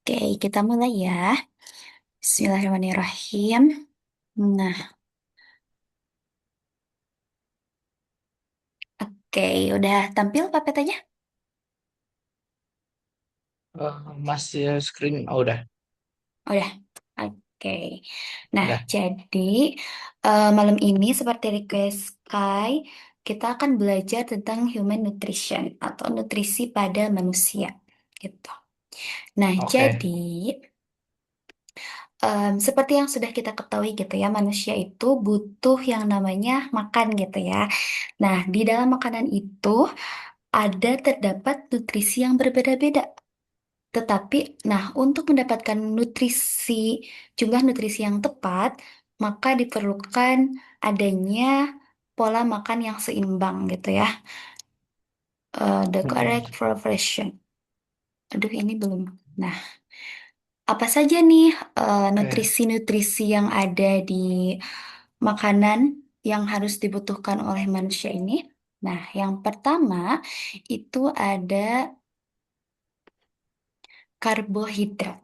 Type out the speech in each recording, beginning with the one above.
Oke, kita mulai ya. Bismillahirrahmanirrahim. Nah, oke, udah tampil papetanya? Masih screen, oh udah, Udah. Oke. Nah, udah. jadi malam ini seperti request Kai, kita akan belajar tentang human nutrition atau nutrisi pada manusia. Gitu. Nah, Oke, jadi seperti yang sudah kita ketahui gitu ya, manusia itu butuh yang namanya makan gitu ya. Nah, di dalam makanan itu terdapat nutrisi yang berbeda-beda. Tetapi, nah, untuk mendapatkan jumlah nutrisi yang tepat, maka diperlukan adanya pola makan yang seimbang gitu ya. The mm, correct proportion. Aduh, ini belum. Nah, apa saja nih oke, nutrisi-nutrisi yang ada di makanan yang harus dibutuhkan oleh manusia ini? Nah, yang pertama itu ada karbohidrat.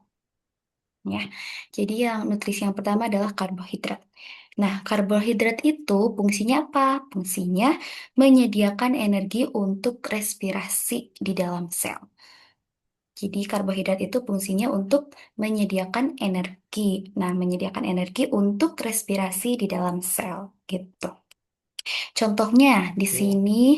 Ya. Jadi yang nutrisi yang pertama adalah karbohidrat. Nah, karbohidrat itu fungsinya apa? Fungsinya menyediakan energi untuk respirasi di dalam sel. Jadi karbohidrat itu fungsinya untuk menyediakan energi. Nah, menyediakan energi untuk respirasi di dalam sel gitu. Contohnya di oke, sini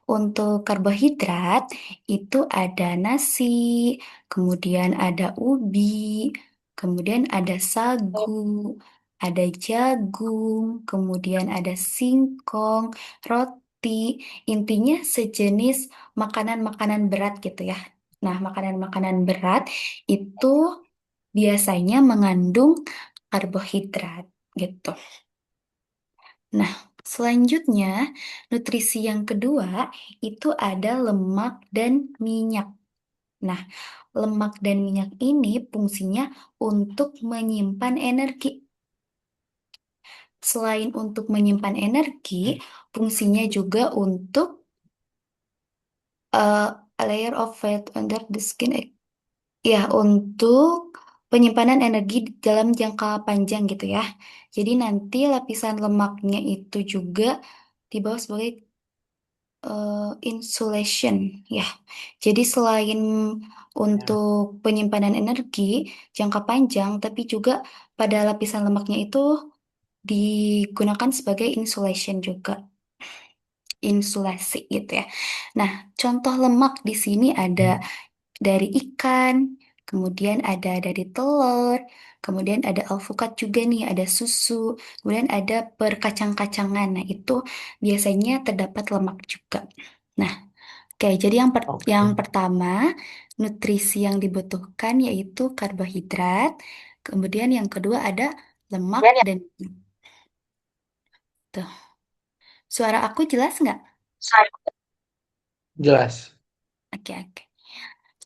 untuk karbohidrat itu ada nasi, kemudian ada ubi, kemudian ada sagu, ada jagung, kemudian ada singkong, roti. Intinya sejenis makanan-makanan berat gitu ya. Nah, makanan-makanan berat itu biasanya mengandung karbohidrat gitu. Nah, selanjutnya, nutrisi yang kedua itu ada lemak dan minyak. Nah, lemak dan minyak ini fungsinya untuk menyimpan energi. Selain untuk menyimpan energi, fungsinya juga untuk a layer of fat under the skin. Ya, untuk penyimpanan energi dalam jangka panjang gitu ya. Jadi nanti lapisan lemaknya itu juga di bawah sebagai insulation ya. Jadi selain ya, untuk penyimpanan energi jangka panjang, tapi juga pada lapisan lemaknya itu digunakan sebagai insulation juga, insulasi gitu ya. Nah, contoh lemak di sini ada dari ikan, kemudian ada dari telur, kemudian ada alpukat juga nih, ada susu, kemudian ada perkacang-kacangan. Nah, itu biasanya terdapat lemak juga. Nah, oke, jadi yang oke. pertama, nutrisi yang dibutuhkan yaitu karbohidrat. Kemudian yang kedua ada lemak Dan dan tuh. Suara aku jelas nggak? jelas. Oke, oke.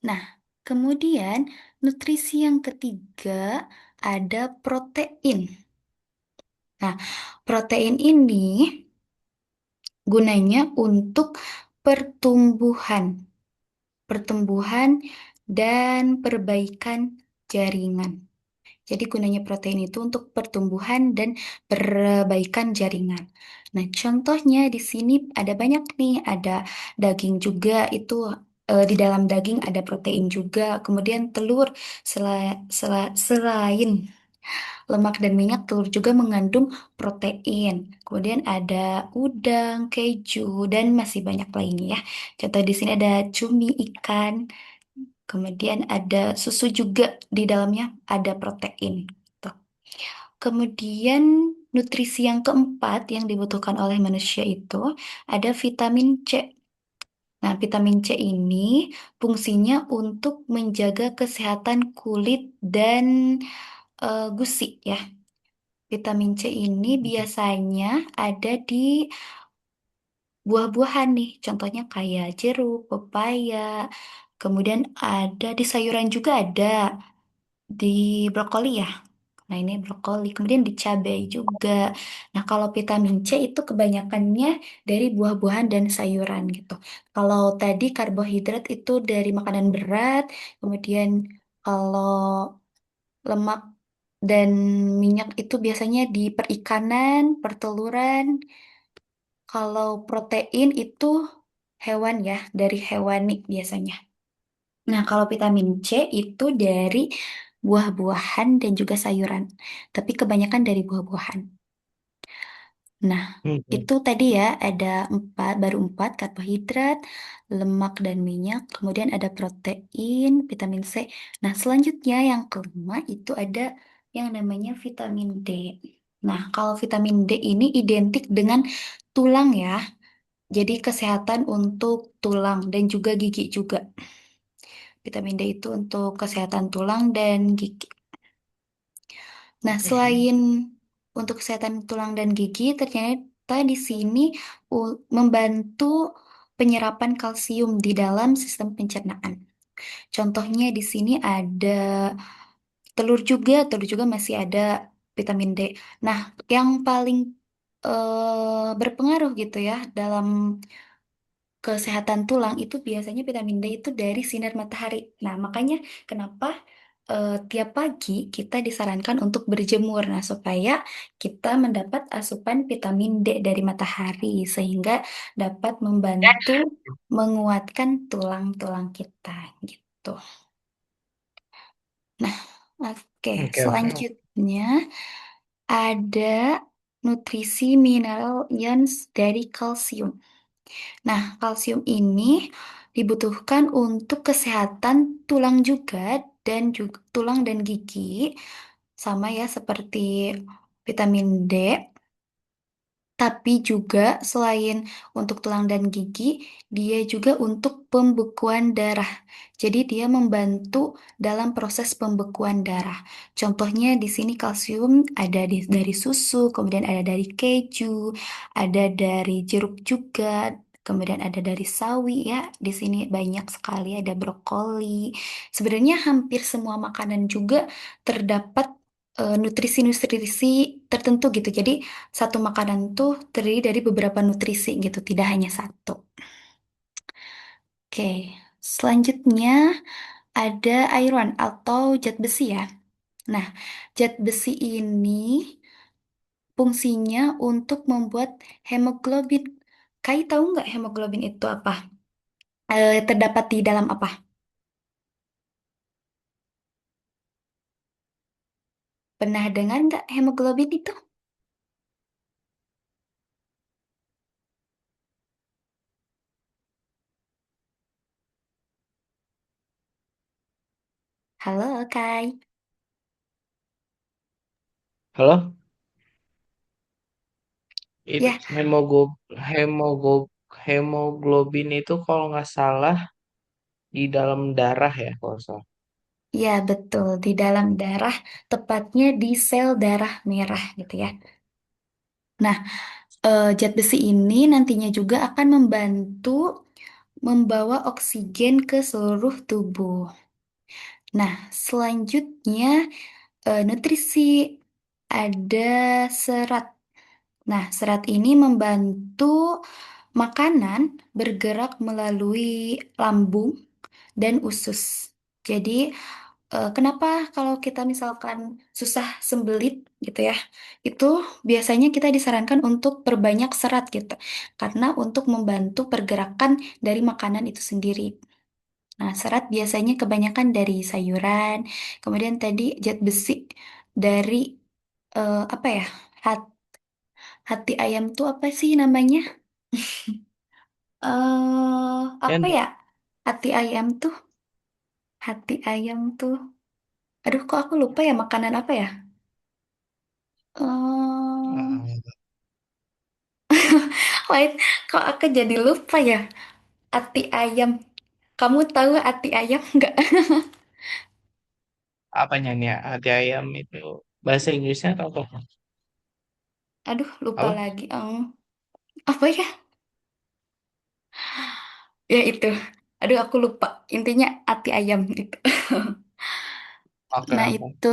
Nah, kemudian nutrisi yang ketiga ada protein. Nah, protein ini gunanya untuk pertumbuhan, pertumbuhan dan perbaikan jaringan. Jadi gunanya protein itu untuk pertumbuhan dan perbaikan jaringan. Nah, contohnya di sini ada banyak nih, ada daging juga itu di dalam daging ada protein juga. Kemudian telur selain lemak dan minyak, telur juga mengandung protein. Kemudian ada udang, keju, dan masih banyak lainnya ya. Contoh di sini ada cumi ikan, kemudian ada susu juga di dalamnya ada protein. Tuh. Kemudian nutrisi yang keempat yang dibutuhkan oleh manusia itu ada vitamin C. Nah, vitamin C ini fungsinya untuk menjaga kesehatan kulit dan gusi ya. Vitamin C ini biasanya ada di buah-buahan nih, contohnya kayak jeruk, pepaya, kemudian ada di sayuran juga ada, di brokoli ya. Nah, ini brokoli, kemudian di cabai juga. Nah, kalau vitamin C itu kebanyakannya dari buah-buahan dan sayuran gitu. Kalau tadi karbohidrat itu dari makanan berat, kemudian Kalau lemak dan minyak itu biasanya di perikanan, perteluran. Kalau protein itu hewan ya, dari hewani biasanya. Nah, kalau vitamin C itu dari buah-buahan dan juga sayuran. Tapi kebanyakan dari buah-buahan. Nah, Hmm. itu tadi ya ada empat, baru empat karbohidrat, lemak dan minyak, kemudian ada protein, vitamin C. Nah, selanjutnya yang kelima itu ada yang namanya vitamin D. Nah, kalau vitamin D ini identik dengan tulang ya. Jadi kesehatan untuk tulang dan juga gigi juga. Vitamin D itu untuk kesehatan tulang dan gigi. Nah, Oke. selain untuk kesehatan tulang dan gigi, ternyata di sini membantu penyerapan kalsium di dalam sistem pencernaan. Contohnya di sini ada telur juga masih ada vitamin D. Nah, yang paling berpengaruh gitu ya dalam kesehatan tulang itu biasanya vitamin D itu dari sinar matahari. Nah, makanya kenapa tiap pagi kita disarankan untuk berjemur, nah supaya kita mendapat asupan vitamin D dari matahari sehingga dapat membantu menguatkan tulang-tulang kita gitu. Nah, oke, Oke, oke. selanjutnya ada nutrisi mineral ions dari kalsium. Nah, kalsium ini dibutuhkan untuk kesehatan tulang juga dan juga tulang dan gigi, sama ya seperti vitamin D. Tapi juga selain untuk tulang dan gigi, dia juga untuk pembekuan darah. Jadi dia membantu dalam proses pembekuan darah. Contohnya di sini kalsium ada dari susu, kemudian ada dari keju, ada dari jeruk juga, kemudian ada dari sawi ya. Di sini banyak sekali ada brokoli. Sebenarnya hampir semua makanan juga terdapat nutrisi-nutrisi tertentu gitu. Jadi satu makanan tuh terdiri dari beberapa nutrisi gitu, tidak hanya satu. Oke, selanjutnya ada iron atau zat besi ya. Nah, zat besi ini fungsinya untuk membuat hemoglobin. Kai tahu nggak hemoglobin itu apa? Terdapat di dalam apa? Pernah dengar nggak hemoglobin itu? Halo, Kai. Halo? Itu Ya, hemoglobin itu kalau nggak salah di dalam darah ya, kalau nggak salah. ya betul. Di dalam darah, tepatnya di sel darah merah gitu ya. Nah, zat besi ini nantinya juga akan membantu membawa oksigen ke seluruh tubuh. Nah, selanjutnya nutrisi ada serat. Nah, serat ini membantu makanan bergerak melalui lambung dan usus. Jadi, kenapa kalau kita misalkan susah sembelit gitu ya, itu biasanya kita disarankan untuk perbanyak serat gitu, karena untuk membantu pergerakan dari makanan itu sendiri. Nah, serat biasanya kebanyakan dari sayuran, kemudian tadi zat besi dari apa ya, hat- hati ayam tuh apa sih namanya? Ya, Apa ya? Hati ayam tuh, hati ayam tuh. Aduh, kok aku lupa ya makanan apa ya? eh eh, Wait, kok aku jadi lupa ya? Ati ayam. Kamu tahu ati ayam nggak? apanya nih ya? Hati ayam itu bahasa Inggrisnya atau apa? Aduh, lupa Apa? lagi. Apa ya? Ya itu. Aduh, aku lupa. Intinya ati ayam itu. Oke, Nah, oke. itu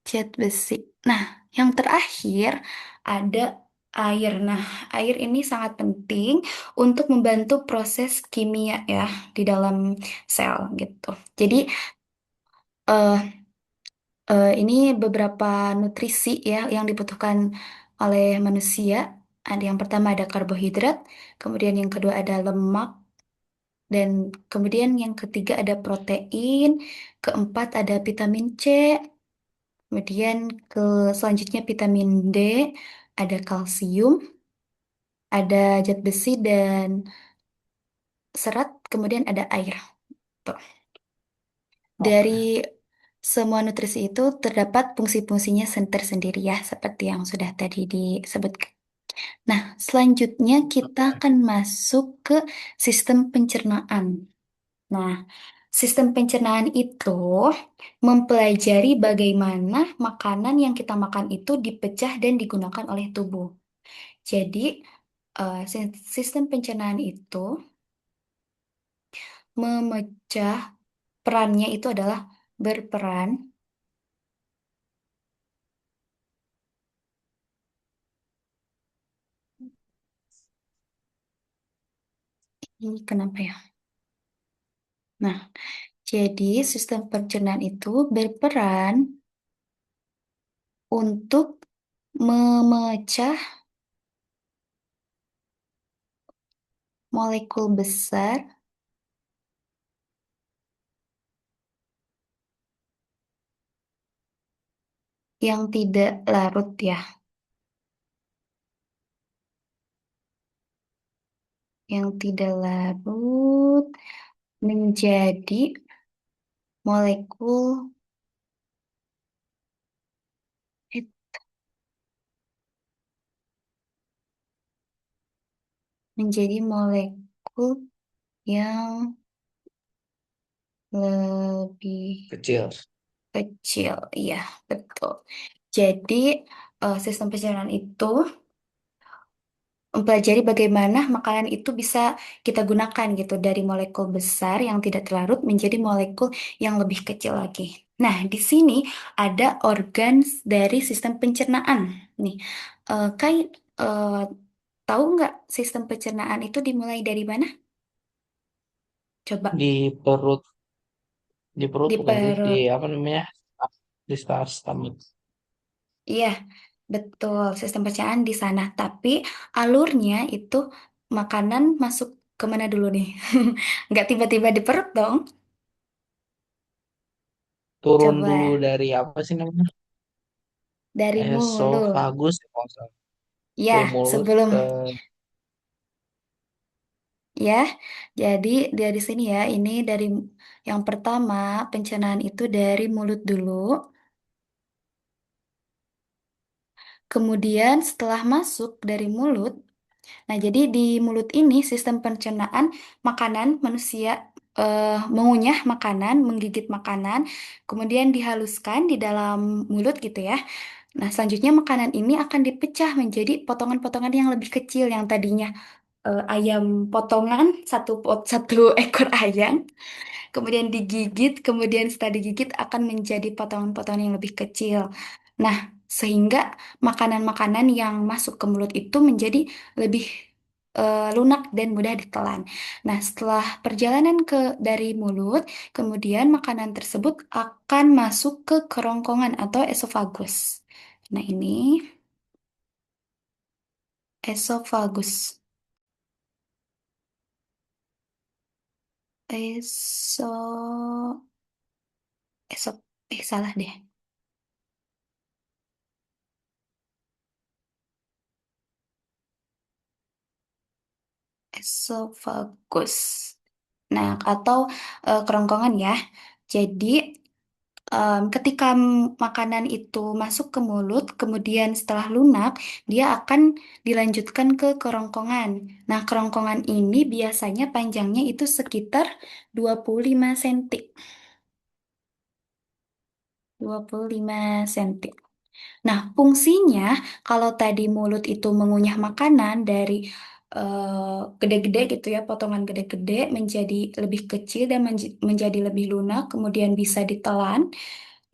zat besi. Nah, yang terakhir ada air. Nah, air ini sangat penting untuk membantu proses kimia ya di dalam sel gitu. Jadi, eh ini beberapa nutrisi ya yang dibutuhkan oleh manusia. Ada yang pertama ada karbohidrat, kemudian yang kedua ada lemak, dan kemudian yang ketiga ada protein, keempat ada vitamin C, kemudian ke selanjutnya vitamin D, ada kalsium, ada zat besi dan serat, kemudian ada air. Tuh. Oke, Dari semua nutrisi itu terdapat fungsi-fungsinya tersendiri ya, seperti yang sudah tadi disebutkan. Nah, selanjutnya kita oke. akan masuk ke sistem pencernaan. Nah, sistem pencernaan itu mempelajari bagaimana makanan yang kita makan itu dipecah dan digunakan oleh tubuh. Jadi, sistem pencernaan itu memecah perannya itu adalah berperan. Ini kenapa ya? Nah, jadi sistem pencernaan itu berperan untuk memecah molekul besar yang tidak larut ya, yang tidak larut menjadi molekul eh, menjadi molekul yang lebih Kecil. kecil. Iya, betul. Jadi sistem pencernaan itu mempelajari bagaimana makanan itu bisa kita gunakan gitu dari molekul besar yang tidak terlarut menjadi molekul yang lebih kecil lagi. Nah, di sini ada organ dari sistem pencernaan. Nih, Kai, eh, tahu nggak sistem pencernaan itu dimulai dari mana? Coba Di perut, di perut di bukan sih? Di perut. apa namanya? Di stomach. Iya, betul. Sistem pencernaan di sana. Tapi alurnya itu makanan masuk kemana dulu nih? Nggak tiba-tiba di perut dong. Turun dulu Coba dari apa sih namanya? dari mulut. Esofagus ya, kalau nggak salah. Ya, Dari mulut sebelum ke ya. Jadi dari sini ya, ini dari yang pertama pencernaan itu dari mulut dulu. Kemudian setelah masuk dari mulut, nah jadi di mulut ini sistem pencernaan makanan manusia mengunyah makanan, menggigit makanan, kemudian dihaluskan di dalam mulut gitu ya. Nah, selanjutnya makanan ini akan dipecah menjadi potongan-potongan yang lebih kecil yang tadinya ayam potongan satu ekor ayam, kemudian digigit, kemudian setelah digigit akan menjadi potongan-potongan yang lebih kecil. Nah, sehingga makanan-makanan yang masuk ke mulut itu menjadi lebih lunak dan mudah ditelan. Nah, setelah perjalanan dari mulut, kemudian makanan tersebut akan masuk ke kerongkongan atau esofagus. Nah, ini esofagus. Eso, esop, salah deh. Esofagus. Nah, atau kerongkongan ya. Jadi, ketika makanan itu masuk ke mulut, kemudian setelah lunak, dia akan dilanjutkan ke kerongkongan. Nah, kerongkongan ini biasanya panjangnya itu sekitar 25 cm. 25 cm. Nah, fungsinya kalau tadi mulut itu mengunyah makanan dari gede-gede gitu ya, potongan gede-gede menjadi lebih kecil dan menjadi lebih lunak, kemudian bisa ditelan.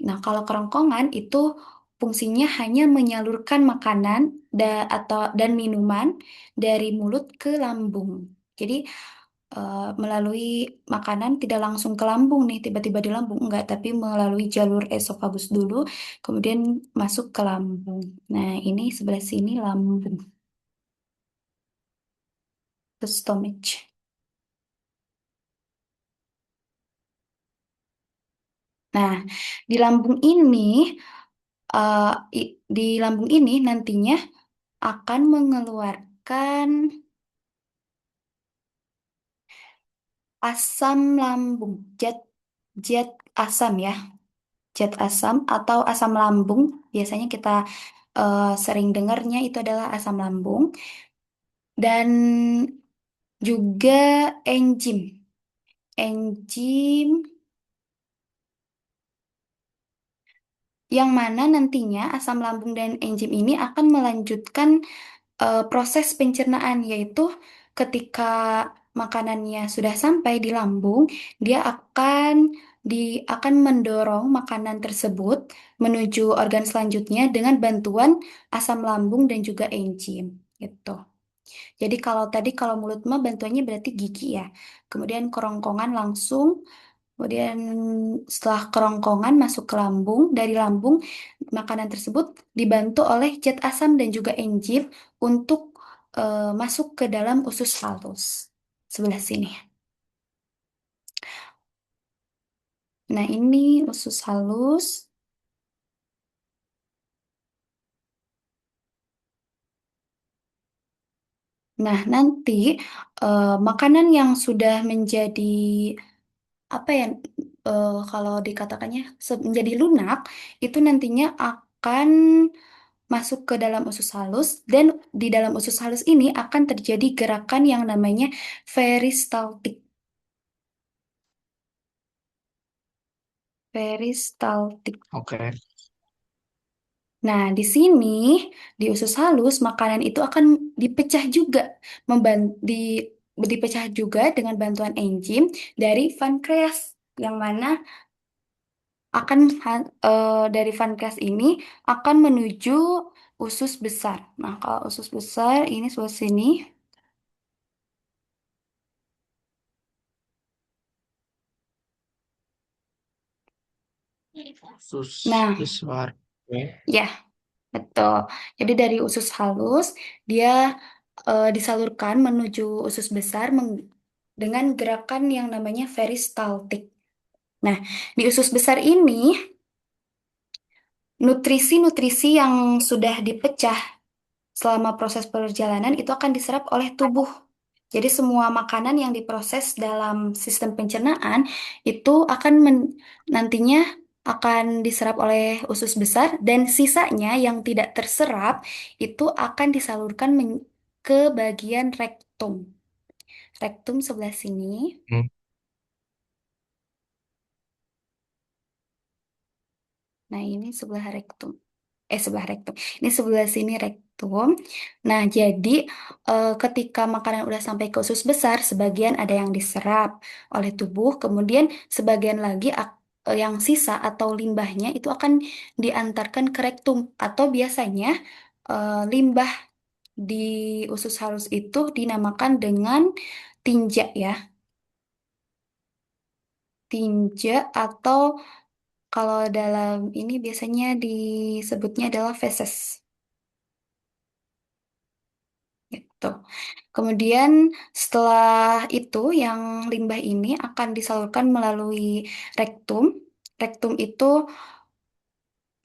Nah, kalau kerongkongan itu fungsinya hanya menyalurkan makanan atau dan minuman dari mulut ke lambung. Jadi melalui makanan tidak langsung ke lambung nih, tiba-tiba di lambung enggak, tapi melalui jalur esofagus dulu, kemudian masuk ke lambung. Nah, ini sebelah sini lambung, ke stomach. Nah, di lambung ini, eh, di lambung ini nantinya akan mengeluarkan asam lambung, zat zat asam ya, zat asam atau asam lambung. Biasanya kita sering dengarnya itu adalah asam lambung dan juga enzim. Enzim yang mana nantinya asam lambung dan enzim ini akan melanjutkan proses pencernaan, yaitu ketika makanannya sudah sampai di lambung, dia akan mendorong makanan tersebut menuju organ selanjutnya dengan bantuan asam lambung dan juga enzim gitu. Jadi kalau mulut mah bantuannya berarti gigi ya. Kemudian kerongkongan langsung. Kemudian setelah kerongkongan masuk ke lambung, dari lambung makanan tersebut dibantu oleh zat asam dan juga enzim untuk masuk ke dalam usus halus sebelah sini. Nah, ini usus halus. Nah, nanti makanan yang sudah menjadi apa ya, kalau dikatakannya menjadi lunak, itu nantinya akan masuk ke dalam usus halus, dan di dalam usus halus ini akan terjadi gerakan yang namanya peristaltik. Peristaltik. Oke. Nah, di sini di usus halus makanan itu akan dipecah juga, dipecah juga dengan bantuan enzim dari pankreas, yang mana dari pankreas ini akan menuju usus besar. Nah, kalau usus besar ini sebelah sini. Sus Nah, besar. Oke. ya, betul. Jadi dari usus halus dia disalurkan menuju usus besar dengan gerakan yang namanya peristaltik. Nah, di usus besar ini nutrisi-nutrisi yang sudah dipecah selama proses perjalanan itu akan diserap oleh tubuh. Jadi semua makanan yang diproses dalam sistem pencernaan itu nantinya akan diserap oleh usus besar, dan sisanya yang tidak terserap itu akan disalurkan ke bagian rektum. Rektum sebelah sini. Hmm. Nah, ini sebelah rektum. Sebelah rektum. Ini sebelah sini rektum. Nah, jadi ketika makanan udah sampai ke usus besar, sebagian ada yang diserap oleh tubuh, kemudian sebagian lagi yang sisa atau limbahnya itu akan diantarkan ke rektum, atau biasanya limbah di usus halus itu dinamakan dengan tinja ya. Tinja, atau kalau dalam ini biasanya disebutnya adalah feses. Gitu. Kemudian setelah itu yang limbah ini akan disalurkan melalui rektum. Rektum itu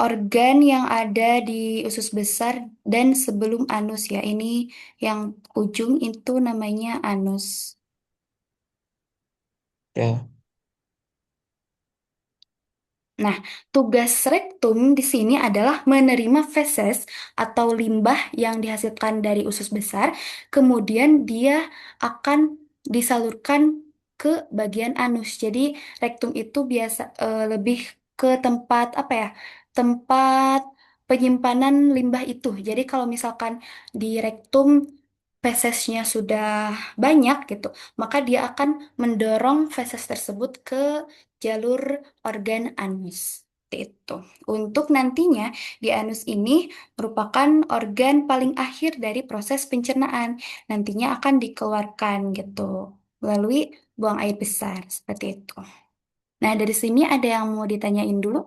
organ yang ada di usus besar dan sebelum anus ya. Ini yang ujung itu namanya anus. Ya. Nah, tugas rektum di sini adalah menerima feses atau limbah yang dihasilkan dari usus besar, kemudian dia akan disalurkan ke bagian anus. Jadi, rektum itu lebih ke tempat apa ya? Tempat penyimpanan limbah itu. Jadi, kalau misalkan di rektum fesesnya sudah banyak gitu, maka dia akan mendorong feses tersebut ke jalur organ anus. Seperti itu. Untuk nantinya di anus ini merupakan organ paling akhir dari proses pencernaan. Nantinya akan dikeluarkan gitu. melalui buang air besar seperti itu. Nah, dari sini ada yang mau ditanyain dulu?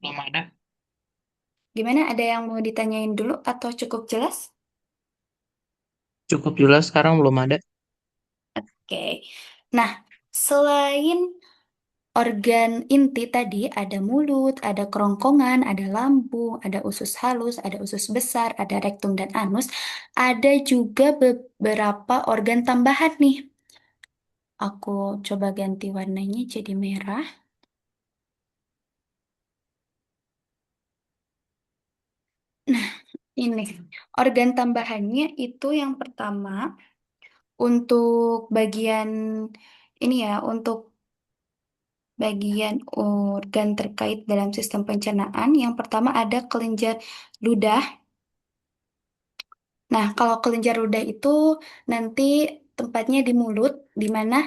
Belum ada. Gimana? Ada yang mau ditanyain dulu atau cukup jelas? Cukup jelas sekarang belum ada. Oke. Nah, selain organ inti tadi ada mulut, ada kerongkongan, ada lambung, ada usus halus, ada usus besar, ada rektum dan anus. Ada juga beberapa organ tambahan nih. Aku coba ganti warnanya jadi merah. Nah, ini organ tambahannya itu yang pertama untuk bagian ini ya, untuk bagian organ terkait dalam sistem pencernaan. Yang pertama ada kelenjar ludah. Nah, kalau kelenjar ludah itu nanti tempatnya di mulut, di mana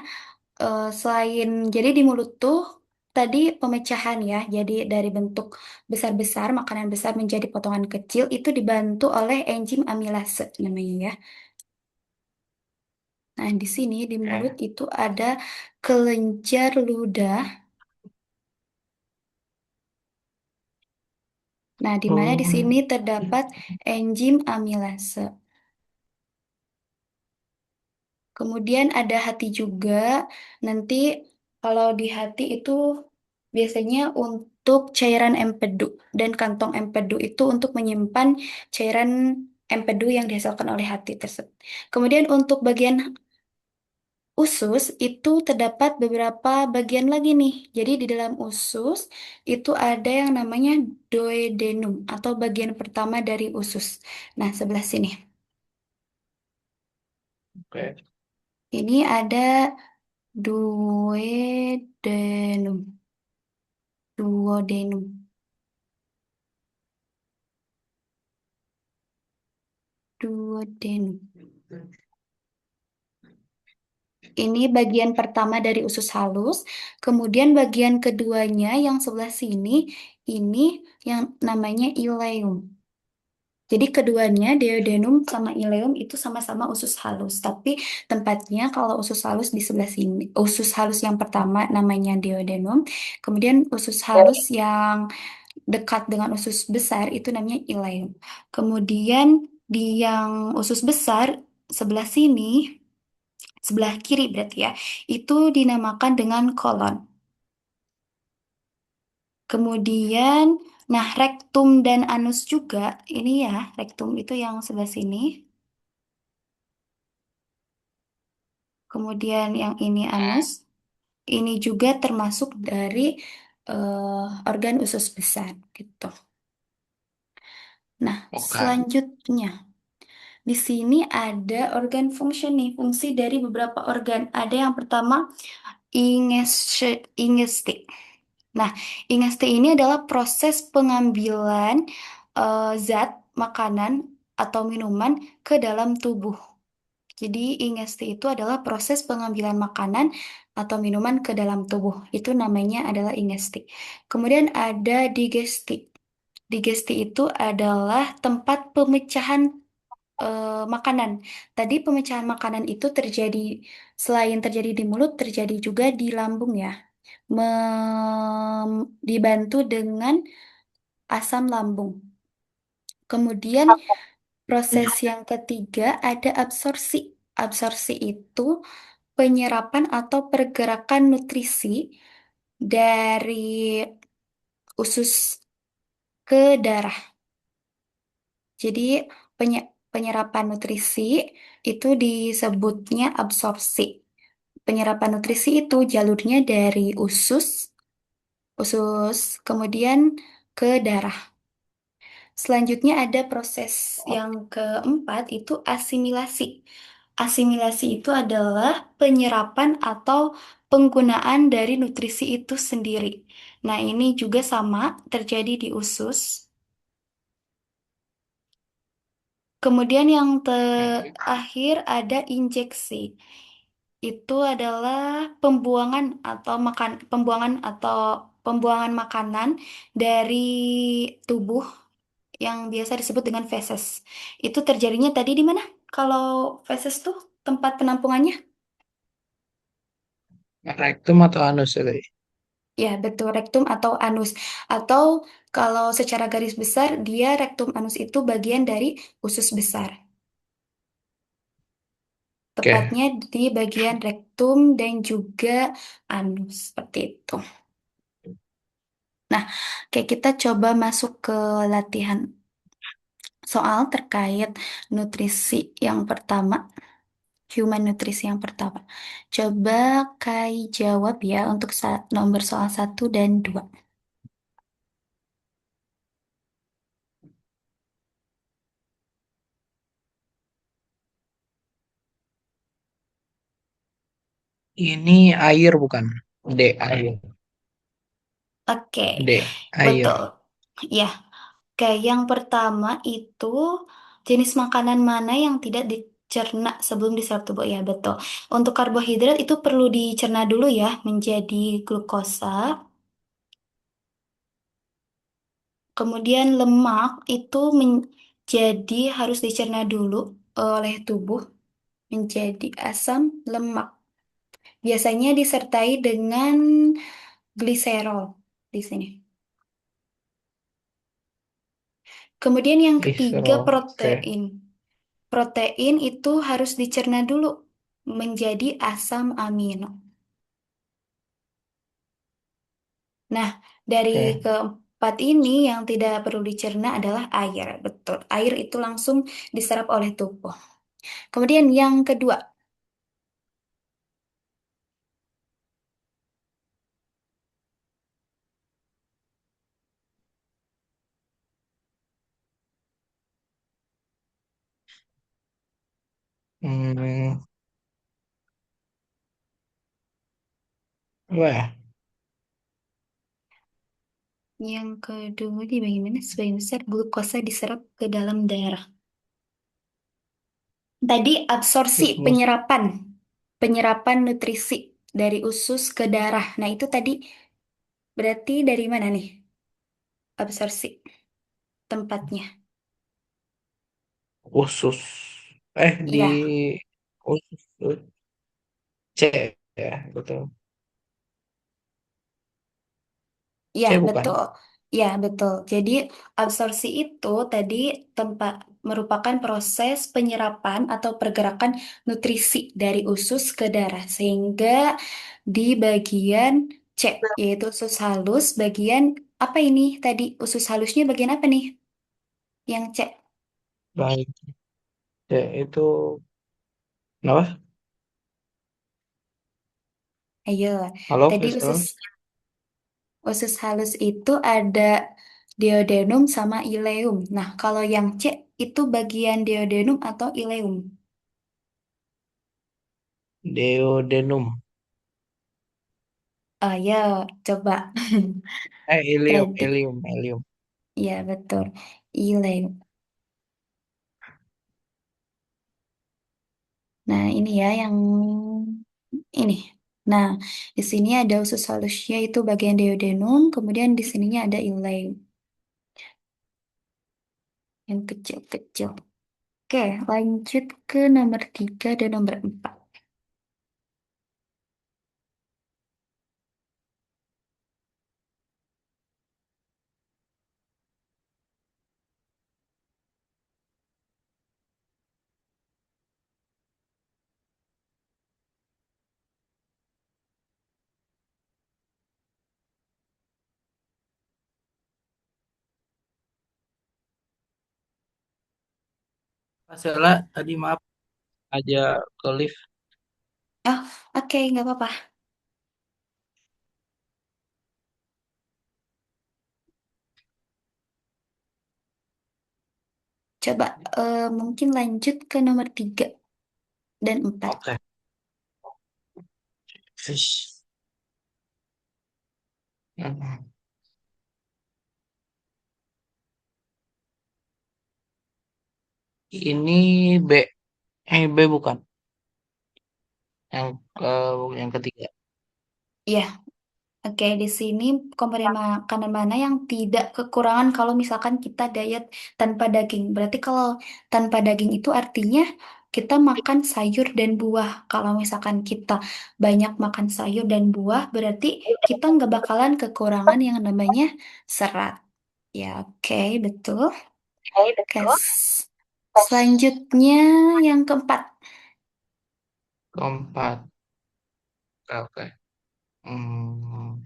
selain jadi di mulut tuh tadi pemecahan ya, jadi dari bentuk besar-besar makanan besar menjadi potongan kecil itu dibantu oleh enzim amilase namanya ya. Nah, di sini di mulut Oke. itu ada kelenjar ludah. Nah, di mana di Oh, sini terdapat enzim amilase. Kemudian ada hati juga. Nanti kalau di hati itu biasanya untuk cairan empedu dan kantong empedu itu untuk menyimpan cairan empedu yang dihasilkan oleh hati tersebut. Kemudian untuk bagian usus itu terdapat beberapa bagian lagi nih. Jadi di dalam usus itu ada yang namanya duodenum atau bagian pertama dari usus. Nah, sebelah sini. oke. Ini ada duodenum. Duodenum. Duodenum. Ini bagian pertama dari usus halus. Kemudian bagian keduanya yang sebelah sini, ini yang namanya ileum. Jadi keduanya, duodenum sama ileum itu sama-sama usus halus. Tapi tempatnya kalau usus halus di sebelah sini. Usus halus yang pertama namanya duodenum. Kemudian usus halus yang dekat dengan usus besar itu namanya ileum. Kemudian di yang usus besar sebelah sini, sebelah kiri berarti ya, itu dinamakan dengan kolon. Kemudian, nah rektum dan anus juga, ini ya, rektum itu yang sebelah sini. Kemudian yang ini anus, ini juga termasuk dari organ usus besar gitu. Nah, Oke. selanjutnya di sini ada organ function nih, fungsi dari beberapa organ. Ada yang pertama ingestik. Nah, ingesti ini adalah proses pengambilan zat makanan atau minuman ke dalam tubuh. Jadi, ingesti itu adalah proses pengambilan makanan atau minuman ke dalam tubuh. Itu namanya adalah ingesti. Kemudian ada digesti. Digesti itu adalah tempat pemecahan makanan. Tadi pemecahan makanan itu terjadi selain terjadi di mulut, terjadi juga di lambung ya. Dibantu dengan asam lambung. Kemudian proses yang ketiga ada absorpsi. Absorpsi itu penyerapan atau pergerakan nutrisi dari usus ke darah. Jadi penyerapan nutrisi itu disebutnya absorpsi. Penyerapan nutrisi itu jalurnya dari usus kemudian ke darah. Selanjutnya ada proses yang keempat itu asimilasi. Asimilasi itu adalah penyerapan atau penggunaan dari nutrisi itu sendiri. Nah, ini juga sama terjadi di usus. Kemudian yang terakhir ada injeksi. Itu adalah pembuangan atau pembuangan makanan dari tubuh yang biasa disebut dengan feses. Itu terjadinya tadi di mana? Kalau feses tuh tempat penampungannya? Rektum atau anus ya tadi? Ya, betul, rektum atau anus. Atau kalau secara garis besar, dia rektum anus itu bagian dari usus besar. Oke. Tepatnya di bagian rektum dan juga anus, seperti itu. Nah, kayak kita coba masuk ke latihan soal terkait nutrisi yang pertama, human nutrisi yang pertama. Coba Kai jawab ya untuk nomor soal satu dan 2. Ini air bukan? D, air. Oke, D, betul. air. Ya, oke, yang pertama itu jenis makanan mana yang tidak dicerna sebelum diserap tubuh? Ya, betul. Untuk karbohidrat itu perlu dicerna dulu ya menjadi glukosa. Kemudian lemak itu menjadi harus dicerna dulu oleh tubuh menjadi asam lemak. Biasanya disertai dengan gliserol di sini. Kemudian yang ketiga Glycerol. Oke. protein. Protein itu harus dicerna dulu menjadi asam amino. Nah, dari Oke. keempat ini yang tidak perlu dicerna adalah air. Betul. Air itu langsung diserap oleh tubuh. Kemudian yang kedua, Hmm, apa ya? yang kedua di bagaimana sebagian besar glukosa diserap ke dalam darah. Tadi absorpsi, Lupus. penyerapan nutrisi dari usus ke darah. Nah, itu tadi berarti dari mana nih absorpsi tempatnya? Usus. Di Iya, usus. C ya, betul. iya C betul. bukan? Ya, betul. Jadi absorpsi itu tadi tempat merupakan proses penyerapan atau pergerakan nutrisi dari usus ke darah sehingga di bagian C yaitu usus halus bagian apa ini tadi usus halusnya bagian apa nih? Yang C. Baik. C itu apa? Ayo, Halo, tadi Priscilla? usus halus itu ada duodenum sama ileum. Nah, kalau yang C itu bagian duodenum atau ileum? Deodenum. Ayo, coba. Ilium, Tadi, ilium, ilium. ya betul. Ileum. Nah, ini ya yang ini. Nah, di sini ada usus halusnya itu bagian duodenum, kemudian di sininya ada ileum yang kecil-kecil. Oke, lanjut ke nomor 3 dan nomor 4. Priscilla, tadi maaf aja ke lift. Oh, oke, nggak apa-apa. Coba mungkin lanjut ke nomor 3 dan 4. Oke. Fish. Hmm. Ini B. B bukan. Yang ke yang ketiga. Ya, Oke, di sini komponen makanan mana yang tidak kekurangan kalau misalkan kita diet tanpa daging. Berarti kalau tanpa daging itu artinya kita makan sayur dan buah. Kalau misalkan kita banyak makan sayur dan buah, berarti kita nggak bakalan kekurangan yang namanya serat. Ya, oke, betul. Kes. Selanjutnya yang keempat. Keempat. Oke. Hmm.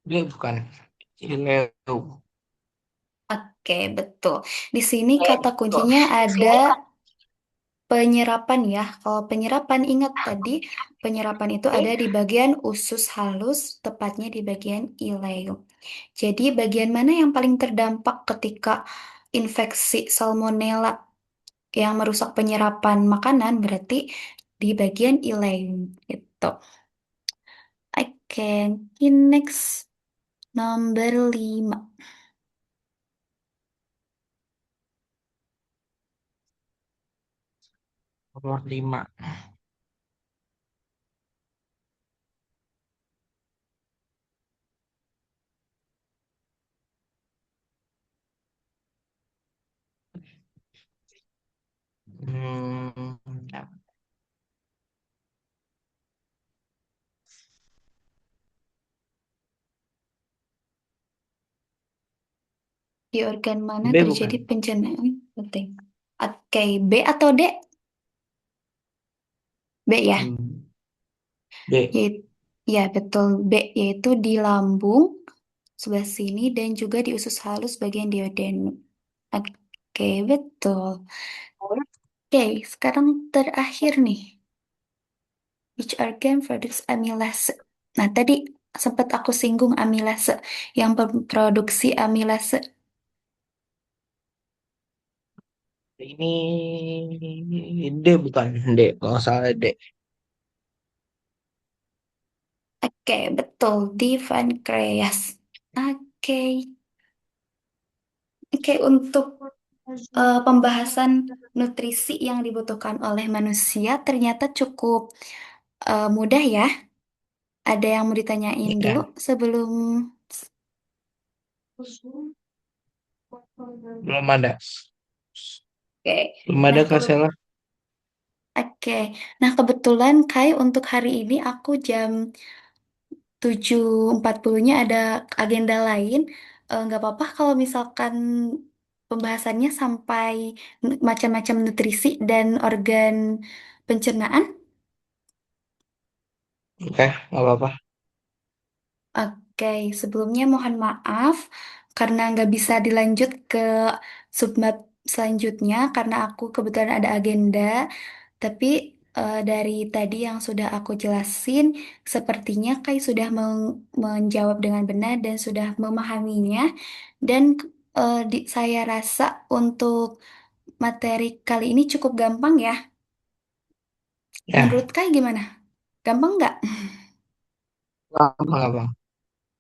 Dia bukan. Ileu. Oke, betul. Di sini kata kuncinya ada penyerapan ya. Kalau penyerapan ingat tadi, penyerapan itu ada di bagian usus halus, tepatnya di bagian ileum. Jadi bagian mana yang paling terdampak ketika infeksi salmonella yang merusak penyerapan makanan berarti di bagian ileum gitu. Oke, next number 5. Nomor 5. Hmm. Di organ mana B terjadi bukan. pencernaan penting? Oke, B atau D? B ya. Hmm. B. Yaitu, ya betul B yaitu di lambung sebelah sini dan juga di usus halus bagian duodenum. Oke, betul. Oke, sekarang terakhir nih. Which organ produce amylase? Nah, tadi sempat aku singgung amylase yang memproduksi amylase. Ini D bukan. D. Kalau nggak salah D. Oke, betul di pankreas. Oke, oke untuk pembahasan nutrisi yang dibutuhkan oleh manusia ternyata cukup mudah ya. Ada yang mau ditanyain dulu Ya. sebelum... Belum ada. Oke, Belum nah ada Kak Sela. oke. Nah kebetulan Kai untuk hari ini aku jam 7.40-nya ada agenda lain. Nggak apa-apa kalau misalkan pembahasannya sampai macam-macam nutrisi dan organ pencernaan. Oke, nggak apa-apa. Oke, sebelumnya mohon maaf karena nggak bisa dilanjut ke subbab selanjutnya karena aku kebetulan ada agenda. Tapi dari tadi yang sudah aku jelasin, sepertinya Kai sudah menjawab dengan benar dan sudah memahaminya. Dan saya rasa untuk materi kali ini cukup gampang ya. Menurut Ya, Kai gimana? Gampang nggak? gampang-gampang.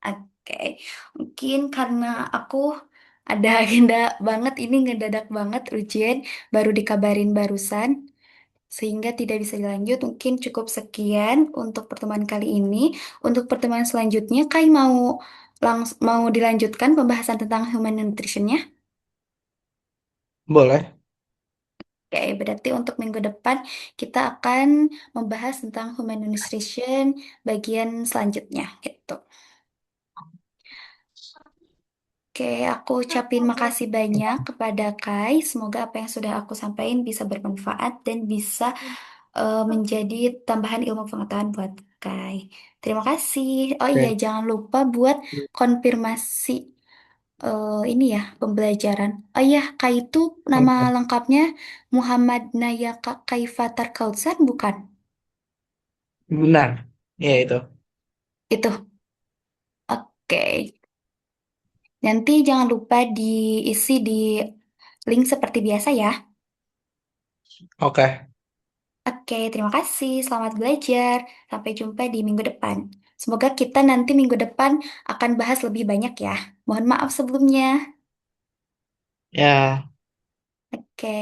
Oke, mungkin karena aku ada agenda banget ini ngedadak banget ujian baru dikabarin barusan sehingga tidak bisa dilanjut. Mungkin cukup sekian untuk pertemuan kali ini. Untuk pertemuan selanjutnya, Kai mau dilanjutkan pembahasan tentang human nutritionnya? Boleh. Oke, berarti untuk minggu depan kita akan membahas tentang human nutrition bagian selanjutnya gitu. Oke, aku ucapin makasih banyak kepada Kai. Semoga apa yang sudah aku sampaikan bisa bermanfaat dan bisa menjadi tambahan ilmu pengetahuan buat Kai. Terima kasih. Oh iya, Oke. jangan lupa buat konfirmasi ini ya, pembelajaran. Oh iya, Kai itu nama Oke. lengkapnya Muhammad Nayaka Kaifatar Kautsar, bukan? Benar. Ya itu. Itu. Oke. Nanti jangan lupa diisi di link seperti biasa ya. Oke. Oke, terima kasih. Selamat belajar. Sampai jumpa di minggu depan. Semoga kita nanti minggu depan akan bahas lebih banyak ya. Mohon maaf sebelumnya. Ya. Oke.